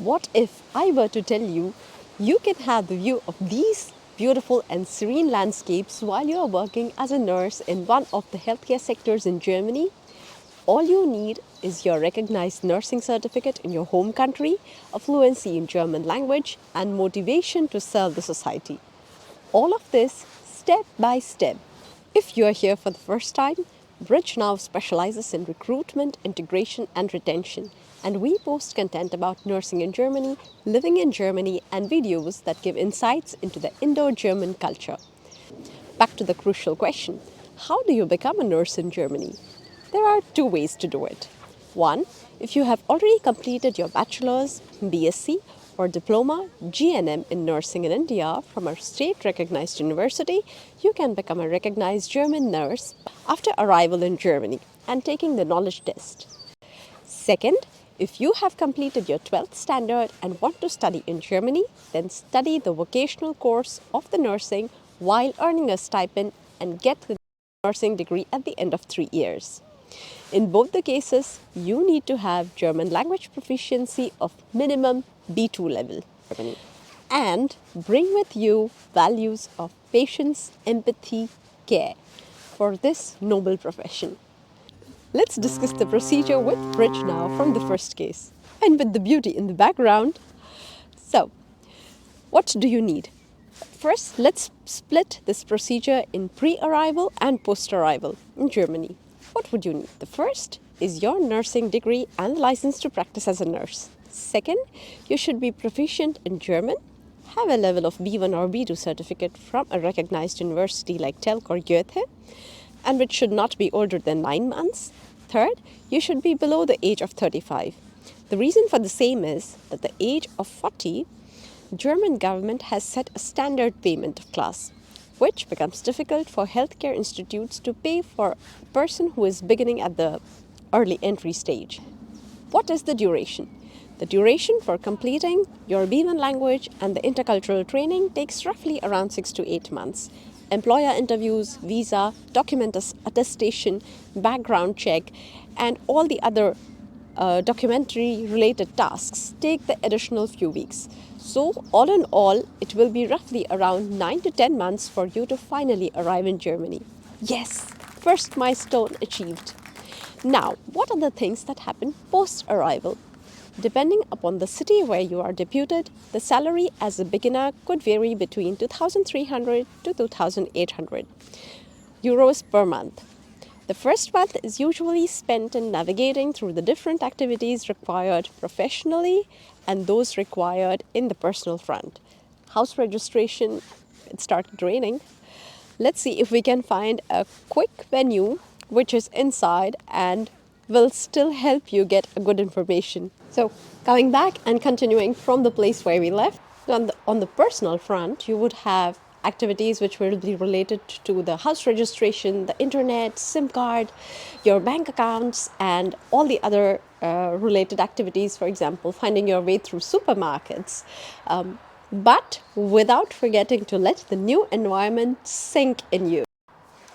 What if I were to tell you, you can have the view of these beautiful and serene landscapes while you are working as a nurse in one of the healthcare sectors in Germany? All you need is your recognized nursing certificate in your home country, a fluency in German language, and motivation to serve the society. All of this step by step. If you are here for the first time, Bridge now specializes in recruitment, integration, and retention, and we post content about nursing in Germany, living in Germany, and videos that give insights into the Indo-German culture. Back to the crucial question, how do you become a nurse in Germany? There are two ways to do it. One, if you have already completed your bachelor's, BSc, or diploma GNM in nursing in India from a state recognized university, you can become a recognized German nurse after arrival in Germany and taking the knowledge test. Second, if you have completed your 12th standard and want to study in Germany, then study the vocational course of the nursing while earning a stipend and get the nursing degree at the end of 3 years. In both the cases, you need to have German language proficiency of minimum B2 level and bring with you values of patience, empathy, care for this noble profession. Let's discuss the procedure with Bridge now from the first case and with the beauty in the background. So, what do you need? First, let's split this procedure in pre-arrival and post-arrival in Germany. What would you need? The first is your nursing degree and license to practice as a nurse. Second, you should be proficient in German, have a level of B1 or B2 certificate from a recognized university like Telk or Goethe, and which should not be older than 9 months. Third, you should be below the age of 35. The reason for the same is that the age of 40, German government has set a standard payment class, which becomes difficult for healthcare institutes to pay for a person who is beginning at the early entry stage. What is the duration? The duration for completing your B1 language and the intercultural training takes roughly around 6 to 8 months. Employer interviews, visa, document attestation, background check, and all the other documentary related tasks take the additional few weeks. So, all in all, it will be roughly around 9 to 10 months for you to finally arrive in Germany. Yes, first milestone achieved. Now, what are the things that happen post-arrival? Depending upon the city where you are deputed, the salary as a beginner could vary between 2,300 to 2,800 euros per month. The first month is usually spent in navigating through the different activities required professionally and those required in the personal front. House registration, it started raining. Let's see if we can find a quick venue which is inside and will still help you get a good information. So, coming back and continuing from the place where we left, on the personal front, you would have activities which will be related to the house registration, the internet, SIM card, your bank accounts, and all the other related activities, for example, finding your way through supermarkets. But without forgetting to let the new environment sink in you.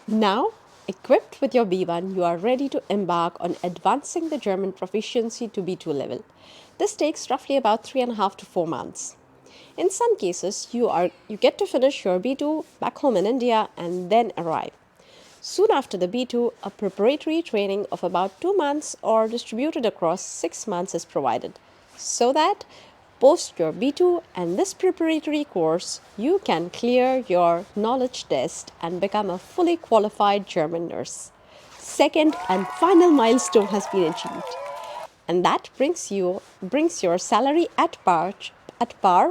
Now, equipped with your B1, you are ready to embark on advancing the German proficiency to B2 level. This takes roughly about 3.5 to 4 months. In some cases, you get to finish your B2 back home in India and then arrive. Soon after the B2, a preparatory training of about 2 months or distributed across 6 months is provided, so that post your B2 and this preparatory course, you can clear your knowledge test and become a fully qualified German nurse. Second and final milestone has been achieved, and that brings your salary at par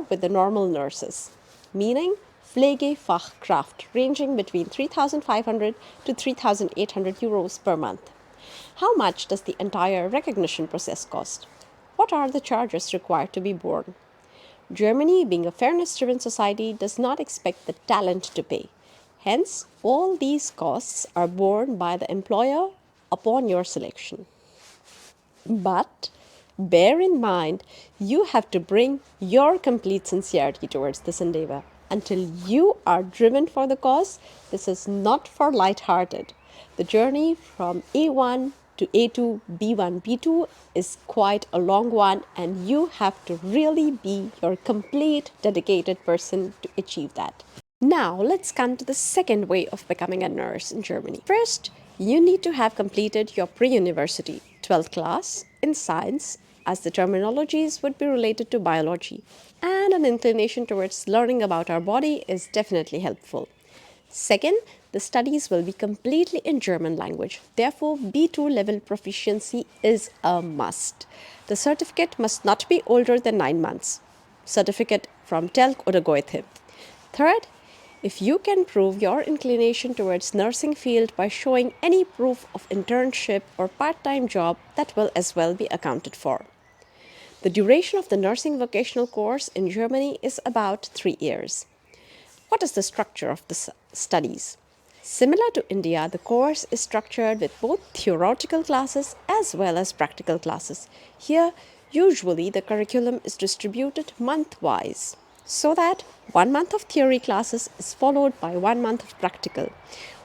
with the normal nurses, meaning Pflege Fachkraft, ranging between 3,500 to 3,800 euros per month. How much does the entire recognition process cost? What are the charges required to be borne? Germany, being a fairness-driven society, does not expect the talent to pay. Hence, all these costs are borne by the employer upon your selection. But bear in mind, you have to bring your complete sincerity towards this endeavor. Until you are driven for the cause, this is not for light-hearted. The journey from A1 to A2, B1, B2 is quite a long one, and you have to really be your complete dedicated person to achieve that. Now, let's come to the second way of becoming a nurse in Germany. First, you need to have completed your pre-university 12th class in science, as the terminologies would be related to biology, and an inclination towards learning about our body is definitely helpful. Second, the studies will be completely in German language. Therefore, B2 level proficiency is a must. The certificate must not be older than 9 months. Certificate from Telk oder Goethe. Third, if you can prove your inclination towards nursing field by showing any proof of internship or part-time job, that will as well be accounted for. The duration of the nursing vocational course in Germany is about 3 years. What is the structure of the studies? Similar to India, the course is structured with both theoretical classes as well as practical classes. Here, usually the curriculum is distributed month-wise, so that 1 month of theory classes is followed by 1 month of practical,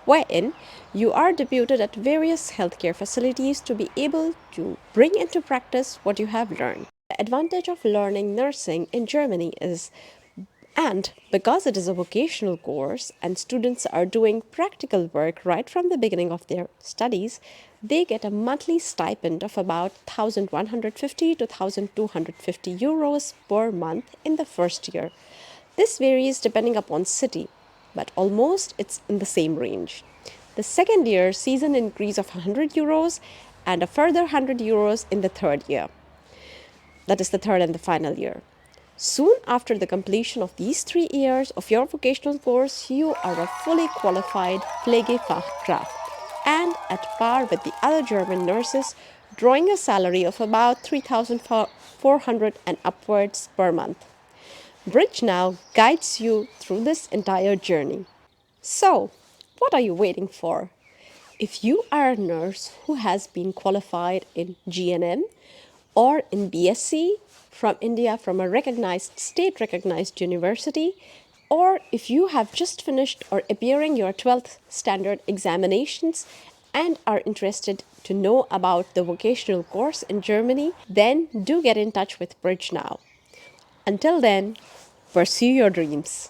wherein you are deputed at various healthcare facilities to be able to bring into practice what you have learned. The advantage of learning nursing in Germany is, and because it is a vocational course and students are doing practical work right from the beginning of their studies, they get a monthly stipend of about 1,150 to 1,250 euros per month in the first year. This varies depending upon city, but almost it's in the same range. The second year sees an increase of 100 euros and a further 100 euros in the third year. That is the third and the final year. Soon after the completion of these 3 years of your vocational course, you are a fully qualified Pflegefachkraft and at par with the other German nurses, drawing a salary of about 3,400 and upwards per month. Bridge now guides you through this entire journey. So, what are you waiting for? If you are a nurse who has been qualified in GNM or in BSc from India from a recognized state recognized university, or if you have just finished or appearing your 12th standard examinations and are interested to know about the vocational course in Germany, then do get in touch with Bridge now. Until then, pursue your dreams.